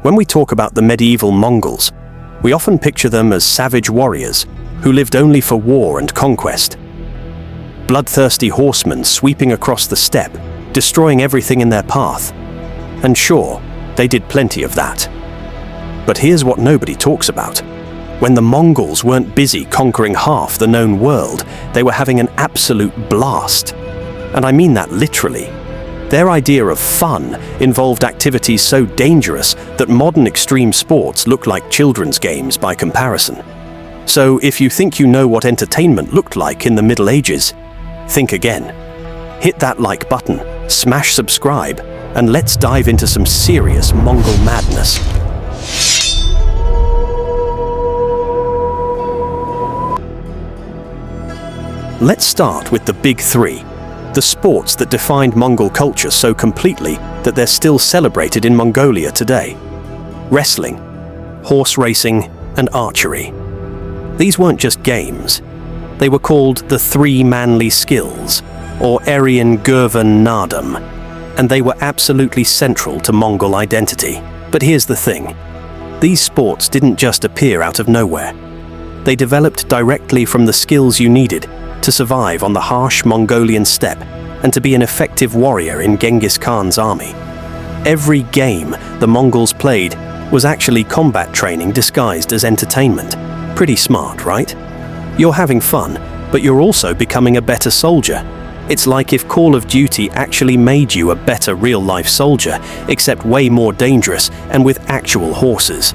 When we talk about the medieval Mongols, we often picture them as savage warriors who lived only for war and conquest. Bloodthirsty horsemen sweeping across the steppe, destroying everything in their path. And sure, they did plenty of that. But here's what nobody talks about. When the Mongols weren't busy conquering half the known world, they were having an absolute blast. And I mean that literally. Their idea of fun involved activities so dangerous that modern extreme sports look like children's games by comparison. So if you think you know what entertainment looked like in the Middle Ages, think again. Hit that like button, smash subscribe, and let's dive into some serious Mongol madness. Let's start with the big three. The sports that defined Mongol culture so completely that they're still celebrated in Mongolia today. Wrestling, horse racing, and archery. These weren't just games. They were called the three manly skills, or Aryan Gurvan Nadam, and they were absolutely central to Mongol identity. But here's the thing. These sports didn't just appear out of nowhere. They developed directly from the skills you needed to survive on the harsh Mongolian steppe and to be an effective warrior in Genghis Khan's army. Every game the Mongols played was actually combat training disguised as entertainment. Pretty smart, right? You're having fun, but you're also becoming a better soldier. It's like if Call of Duty actually made you a better real-life soldier, except way more dangerous and with actual horses.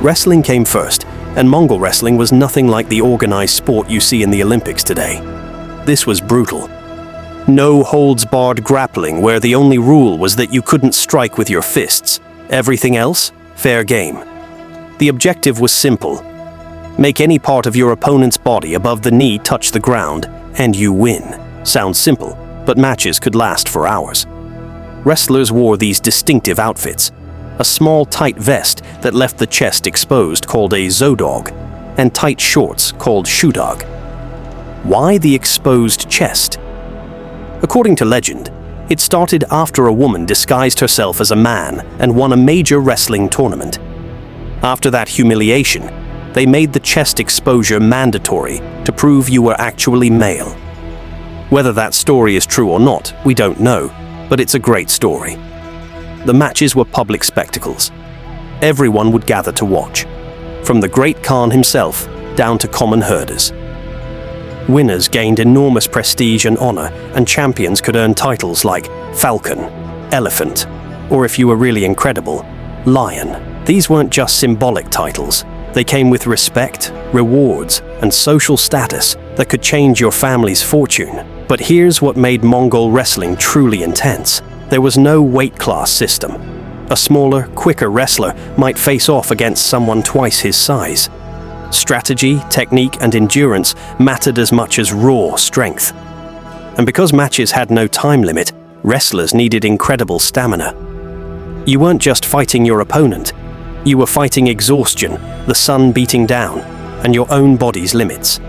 Wrestling came first, and Mongol wrestling was nothing like the organized sport you see in the Olympics today. This was brutal. No-holds-barred grappling where the only rule was that you couldn't strike with your fists. Everything else, fair game. The objective was simple. Make any part of your opponent's body above the knee touch the ground, and you win. Sounds simple, but matches could last for hours. Wrestlers wore these distinctive outfits. A small tight vest that left the chest exposed called a zodog, and tight shorts called shudog. Why the exposed chest? According to legend, it started after a woman disguised herself as a man and won a major wrestling tournament. After that humiliation, they made the chest exposure mandatory to prove you were actually male. Whether that story is true or not, we don't know, but it's a great story. The matches were public spectacles. Everyone would gather to watch, from the great Khan himself down to common herders. Winners gained enormous prestige and honor, and champions could earn titles like Falcon, Elephant, or if you were really incredible, Lion. These weren't just symbolic titles. They came with respect, rewards, and social status that could change your family's fortune. But here's what made Mongol wrestling truly intense. There was no weight class system. A smaller, quicker wrestler might face off against someone twice his size. Strategy, technique, and endurance mattered as much as raw strength. And because matches had no time limit, wrestlers needed incredible stamina. You weren't just fighting your opponent. You were fighting exhaustion, the sun beating down, and your own body's limits.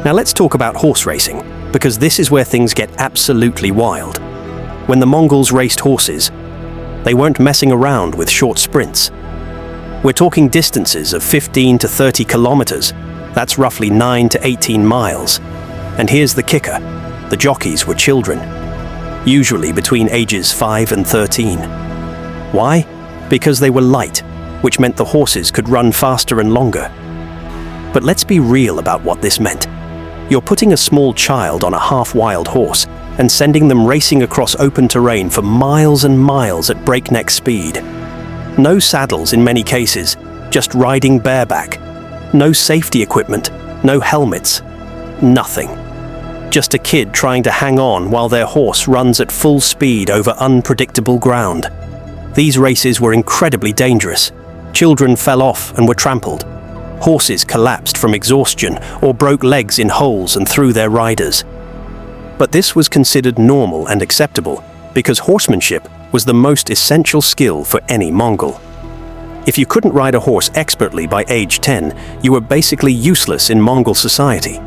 Now let's talk about horse racing, because this is where things get absolutely wild. When the Mongols raced horses, they weren't messing around with short sprints. We're talking distances of 15 to 30 kilometers. That's roughly 9 to 18 miles. And here's the kicker. The jockeys were children, usually between ages 5 and 13. Why? Because they were light, which meant the horses could run faster and longer. But let's be real about what this meant. You're putting a small child on a half-wild horse and sending them racing across open terrain for miles and miles at breakneck speed. No saddles in many cases, just riding bareback. No safety equipment, no helmets, nothing. Just a kid trying to hang on while their horse runs at full speed over unpredictable ground. These races were incredibly dangerous. Children fell off and were trampled. Horses collapsed from exhaustion or broke legs in holes and threw their riders. But this was considered normal and acceptable because horsemanship was the most essential skill for any Mongol. If you couldn't ride a horse expertly by age 10, you were basically useless in Mongol society.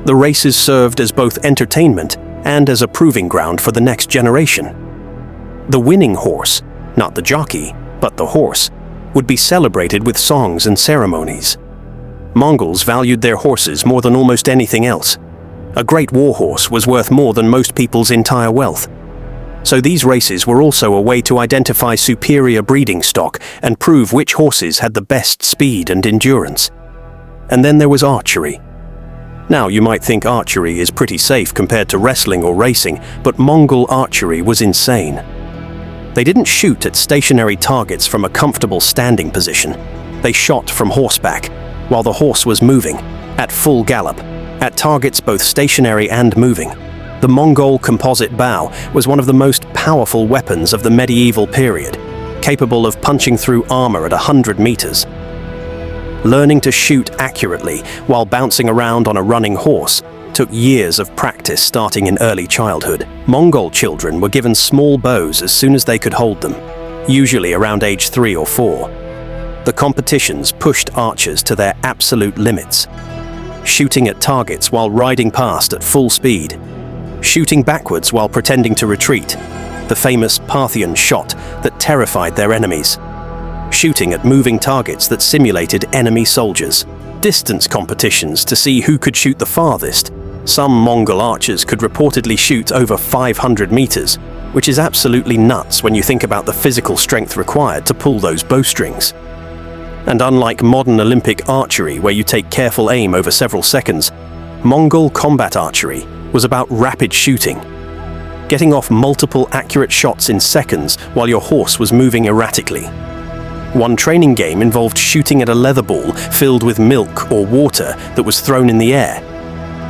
The races served as both entertainment and as a proving ground for the next generation. The winning horse, not the jockey, but the horse, was the symbol of strength and power. It was the one who could outrun the odds, and it was the one who could defeat the odds. The winning horse, not the jockey, but the horse, was the symbol of strength and power. It was the one who could outrun the odds, and it was the one who could defeat the odds. would be celebrated with songs and ceremonies. Mongols valued their horses more than almost anything else. A great war horse was worth more than most people's entire wealth. So these races were also a way to identify superior breeding stock and prove which horses had the best speed and endurance. And then there was archery. Now, you might think archery is pretty safe compared to wrestling or racing, but Mongol archery was insane. They didn't shoot at stationary targets from a comfortable standing position. They shot from horseback, while the horse was moving, at full gallop, at targets both stationary and moving. The Mongol composite bow was one of the most powerful weapons of the medieval period, capable of punching through armor at 100 meters. Learning to shoot accurately while bouncing around on a running horse took years of practice starting in early childhood. Mongol children were given small bows as soon as they could hold them, usually around age 3 or 4. The competitions pushed archers to their absolute limits, shooting at targets while riding past at full speed, shooting backwards while pretending to retreat, the famous Parthian shot that terrified their enemies, shooting at moving targets that simulated enemy soldiers, distance competitions to see who could shoot the farthest. Some Mongol archers could reportedly shoot over 500 meters, which is absolutely nuts when you think about the physical strength required to pull those bowstrings. And unlike modern Olympic archery, where you take careful aim over several seconds, Mongol combat archery was about rapid shooting, getting off multiple accurate shots in seconds while your horse was moving erratically. One training game involved shooting at a leather ball filled with milk or water that was thrown in the air.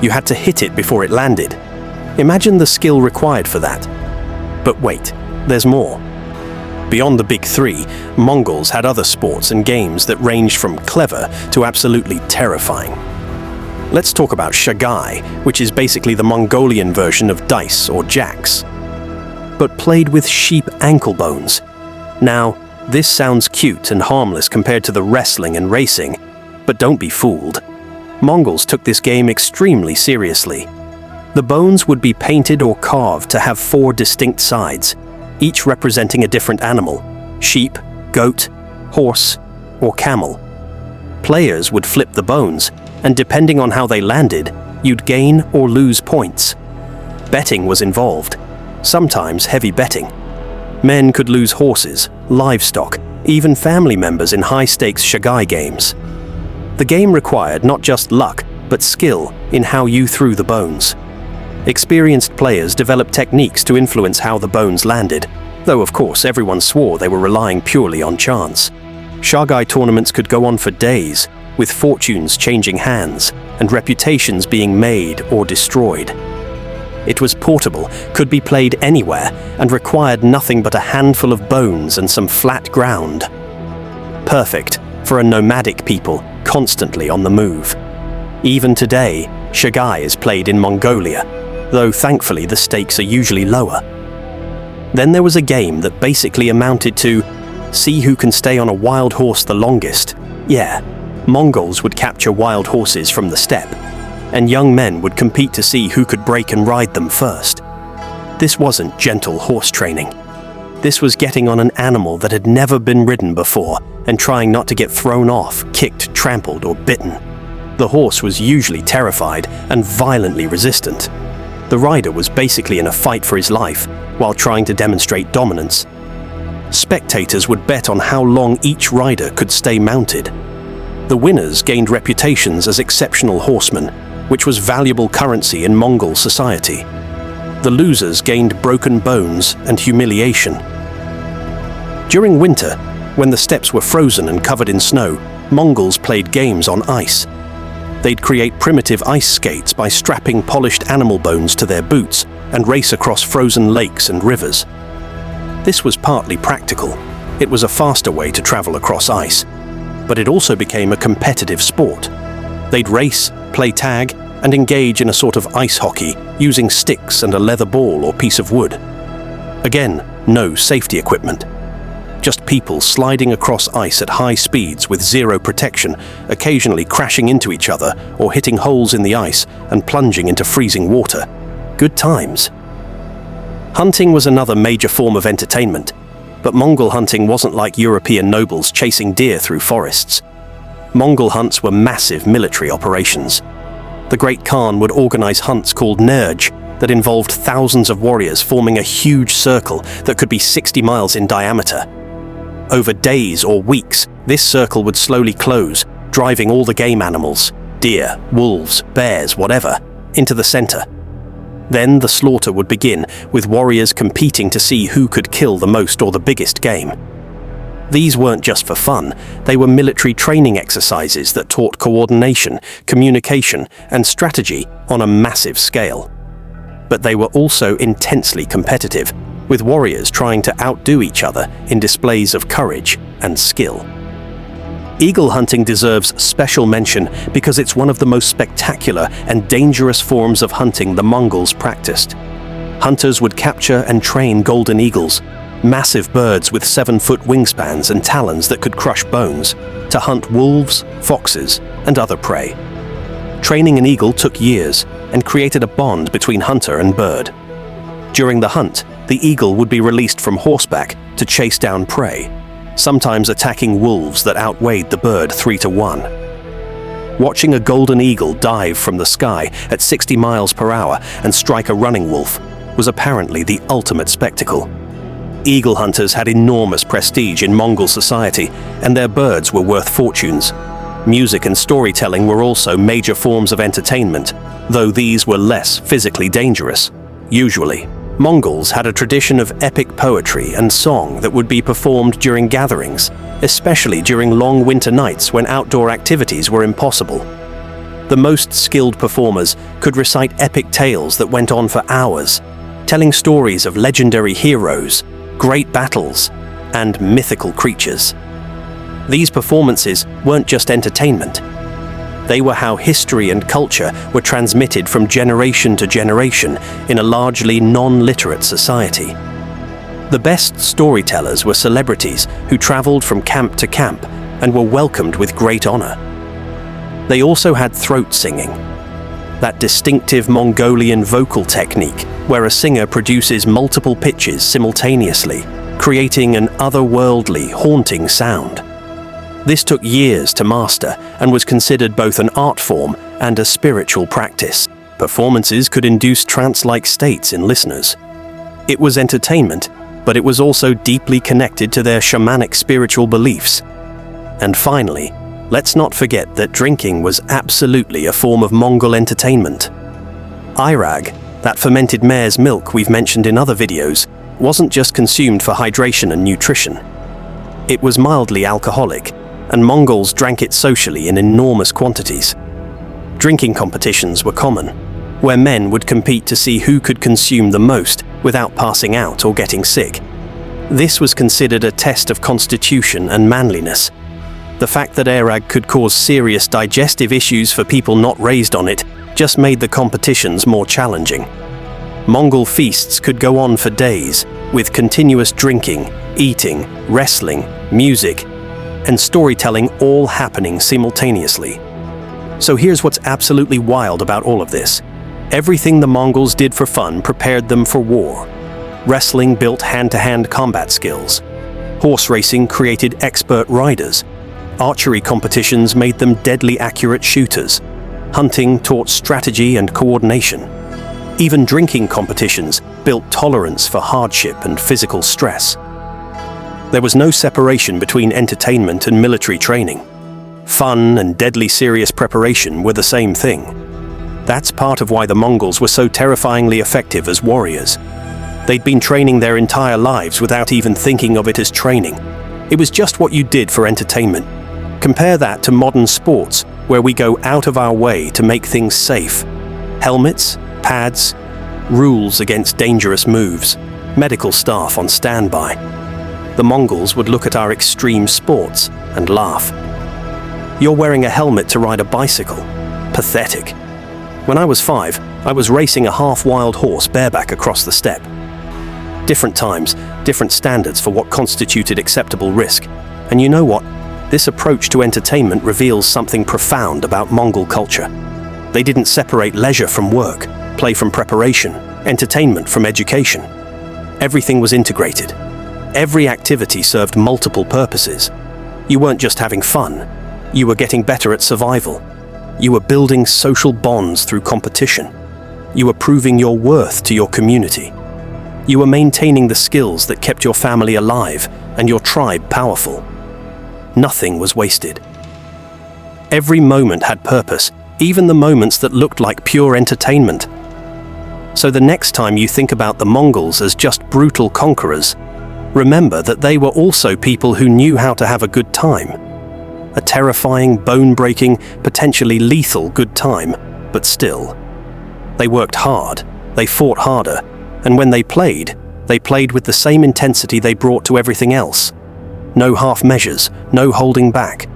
You had to hit it before it landed. Imagine the skill required for that. But wait, there's more. Beyond the big three, Mongols had other sports and games that ranged from clever to absolutely terrifying. Let's talk about shagai, which is basically the Mongolian version of dice or jacks, but played with sheep ankle bones. Now, this sounds cute and harmless compared to the wrestling and racing, but don't be fooled. Mongols took this game extremely seriously. The bones would be painted or carved to have 4 distinct sides, each representing a different animal: sheep, goat, horse, or camel. Players would flip the bones, and depending on how they landed, you'd gain or lose points. Betting was involved, sometimes heavy betting. Men could lose horses, livestock, even family members in high-stakes shagai games. The game required not just luck, but skill in how you threw the bones. Experienced players developed techniques to influence how the bones landed, though of course everyone swore they were relying purely on chance. Shagai tournaments could go on for days, with fortunes changing hands and reputations being made or destroyed. It was portable, could be played anywhere, and required nothing but a handful of bones and some flat ground. Perfect for a nomadic people constantly on the move. Even today, shagai is played in Mongolia, though thankfully the stakes are usually lower. Then there was a game that basically amounted to see who can stay on a wild horse the longest. Yeah, Mongols would capture wild horses from the steppe, and young men would compete to see who could break and ride them first. This wasn't gentle horse training. This was getting on an animal that had never been ridden before and trying not to get thrown off, kicked, trampled, or bitten. The horse was usually terrified and violently resistant. The rider was basically in a fight for his life while trying to demonstrate dominance. Spectators would bet on how long each rider could stay mounted. The winners gained reputations as exceptional horsemen, which was valuable currency in Mongol society. The losers gained broken bones and humiliation. During winter, when the steppes were frozen and covered in snow, Mongols played games on ice. They'd create primitive ice skates by strapping polished animal bones to their boots and race across frozen lakes and rivers. This was partly practical. It was a faster way to travel across ice, but it also became a competitive sport. They'd race, play tag, and engage in a sort of ice hockey using sticks and a leather ball or piece of wood. Again, no safety equipment. Just people sliding across ice at high speeds with zero protection, occasionally crashing into each other or hitting holes in the ice and plunging into freezing water. Good times. Hunting was another major form of entertainment. But Mongol hunting wasn't like European nobles chasing deer through forests. Mongol hunts were massive military operations. The Great Khan would organize hunts called nerj that involved thousands of warriors forming a huge circle that could be 60 miles in diameter. Over days or weeks, this circle would slowly close, driving all the game animals, deer, wolves, bears, whatever, into the center. Then the slaughter would begin, with warriors competing to see who could kill the most or the biggest game. These weren't just for fun, they were military training exercises that taught coordination, communication, and strategy on a massive scale. But they were also intensely competitive, with warriors trying to outdo each other in displays of courage and skill. Eagle hunting deserves special mention because it's one of the most spectacular and dangerous forms of hunting the Mongols practiced. Hunters would capture and train golden eagles, massive birds with 7-foot wingspans and talons that could crush bones, to hunt wolves, foxes, and other prey. Training an eagle took years and created a bond between hunter and bird. During the hunt, the eagle would be released from horseback to chase down prey, sometimes attacking wolves that outweighed the bird 3-to-1. Watching a golden eagle dive from the sky at 60 miles per hour and strike a running wolf was apparently the ultimate spectacle. Eagle hunters had enormous prestige in Mongol society, and their birds were worth fortunes. Music and storytelling were also major forms of entertainment, though these were less physically dangerous. Usually, Mongols had a tradition of epic poetry and song that would be performed during gatherings, especially during long winter nights when outdoor activities were impossible. The most skilled performers could recite epic tales that went on for hours, telling stories of legendary heroes, great battles, and mythical creatures. These performances weren't just entertainment. They were how history and culture were transmitted from generation to generation in a largely non-literate society. The best storytellers were celebrities who traveled from camp to camp and were welcomed with great honor. They also had throat singing, that distinctive Mongolian vocal technique where a singer produces multiple pitches simultaneously, creating an otherworldly, haunting sound. This took years to master and was considered both an art form and a spiritual practice. Performances could induce trance-like states in listeners. It was entertainment, but it was also deeply connected to their shamanic spiritual beliefs. And finally, let's not forget that drinking was absolutely a form of Mongol entertainment. Airag, that fermented mare's milk we've mentioned in other videos, wasn't just consumed for hydration and nutrition. It was mildly alcoholic, and Mongols drank it socially in enormous quantities. Drinking competitions were common, where men would compete to see who could consume the most without passing out or getting sick. This was considered a test of constitution and manliness. The fact that airag could cause serious digestive issues for people not raised on it just made the competitions more challenging. Mongol feasts could go on for days, with continuous drinking, eating, wrestling, music, and storytelling all happening simultaneously. So here's what's absolutely wild about all of this. Everything the Mongols did for fun prepared them for war. Wrestling built hand-to-hand combat skills. Horse racing created expert riders. Archery competitions made them deadly accurate shooters. Hunting taught strategy and coordination. Even drinking competitions built tolerance for hardship and physical stress. There was no separation between entertainment and military training. Fun and deadly serious preparation were the same thing. That's part of why the Mongols were so terrifyingly effective as warriors. They'd been training their entire lives without even thinking of it as training. It was just what you did for entertainment. Compare that to modern sports, where we go out of our way to make things safe. Helmets, pads, rules against dangerous moves, medical staff on standby. The Mongols would look at our extreme sports and laugh. You're wearing a helmet to ride a bicycle. Pathetic. When I was 5, I was racing a half-wild horse bareback across the steppe. Different times, different standards for what constituted acceptable risk. And you know what? This approach to entertainment reveals something profound about Mongol culture. They didn't separate leisure from work, play from preparation, entertainment from education. Everything was integrated. Every activity served multiple purposes. You weren't just having fun. You were getting better at survival. You were building social bonds through competition. You were proving your worth to your community. You were maintaining the skills that kept your family alive and your tribe powerful. Nothing was wasted. Every moment had purpose, even the moments that looked like pure entertainment. So the next time you think about the Mongols as just brutal conquerors, remember that they were also people who knew how to have a good time. A terrifying, bone-breaking, potentially lethal good time, but still. They worked hard, they fought harder, and when they played with the same intensity they brought to everything else. No half measures, no holding back.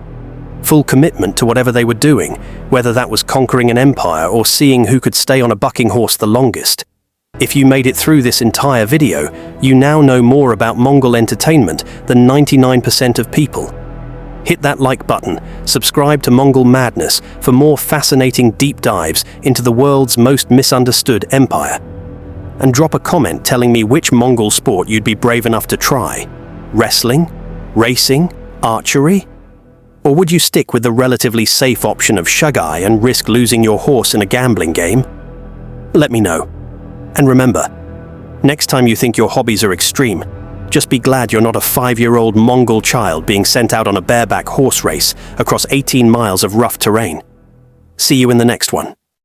Full commitment to whatever they were doing, whether that was conquering an empire or seeing who could stay on a bucking horse the longest. If you made it through this entire video, you now know more about Mongol entertainment than 99% of people. Hit that like button, subscribe to Mongol Madness for more fascinating deep dives into the world's most misunderstood empire. And drop a comment telling me which Mongol sport you'd be brave enough to try. Wrestling? Racing? Archery? Or would you stick with the relatively safe option of shagai and risk losing your horse in a gambling game? Let me know. And remember, next time you think your hobbies are extreme, just be glad you're not a 5-year-old Mongol child being sent out on a bareback horse race across 18 miles of rough terrain. See you in the next one.